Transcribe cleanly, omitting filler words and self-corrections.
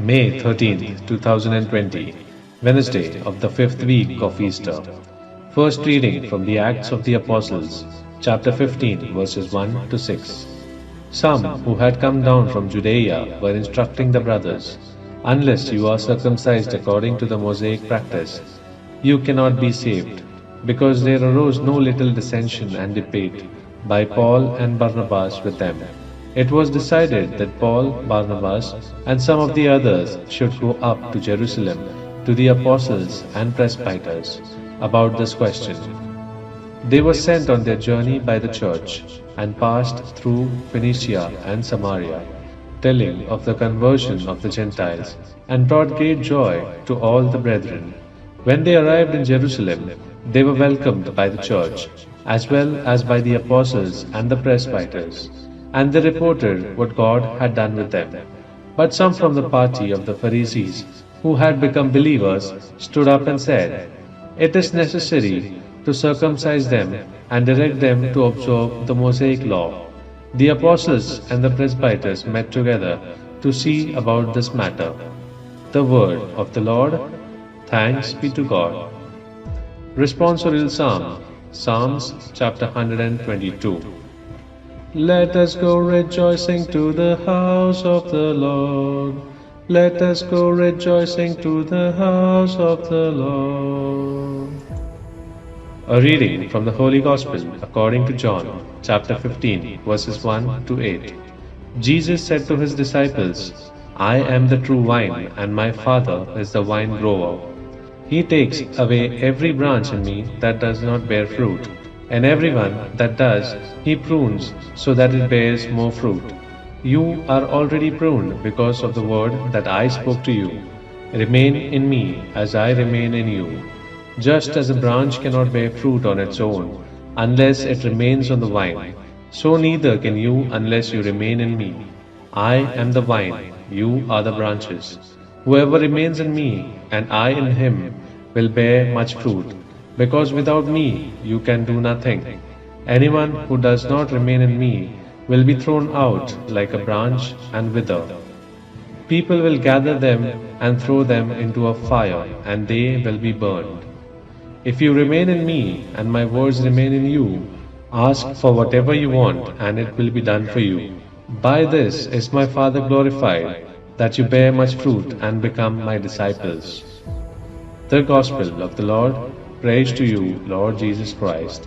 May 13th, 2020, Wednesday of the fifth week of Easter. First reading from the Acts of the Apostles, chapter 15, verses 1 to 6. Some who had come down from Judea were instructing the brothers, "Unless you are circumcised according to the Mosaic practice, you cannot be saved," because there arose no little dissension and debate by Paul and Barnabas with them. It was decided that Paul, Barnabas, and some of the others should go up to Jerusalem to the apostles and presbyters about this question. They were sent on their journey by the church and passed through Phoenicia and Samaria, telling of the conversion of the Gentiles, and brought great joy to all the brethren. When they arrived in Jerusalem, they were welcomed by the church, as well as by the apostles and the presbyters, and they reported what God had done with them. But some from the party of the Pharisees, who had become believers, stood up and said, "It is necessary to circumcise them and direct them to observe the Mosaic law." The apostles and the presbyters met together to see about this matter. The word of the Lord. Thanks be to God. Responsorial Psalm, Psalms chapter 122. Let us go rejoicing to the house of the Lord. Let us go rejoicing to the house of the Lord. A reading from the Holy Gospel according to John, chapter 15, verses 1 to 8. Jesus said to his disciples, "I am the true vine, and my Father is the vine grower. He takes away every branch in me that does not bear fruit, and everyone that does, he prunes so that it bears more fruit. You are already pruned because of the word that I spoke to you. Remain in me as I remain in you. Just as a branch cannot bear fruit on its own unless it remains on the vine, so neither can you unless you remain in me. I am the vine, you are the branches. Whoever remains in me and I in him will bear much fruit, because without me you can do nothing. Anyone who does not remain in me will be thrown out like a branch and wither. People will gather them and throw them into a fire, and they will be burned. If you remain in me and my words remain in you, ask for whatever you want and it will be done for you. By this is my Father glorified, that you bear much fruit and become my disciples." The Gospel of the Lord. Praise to you, Lord Jesus Christ.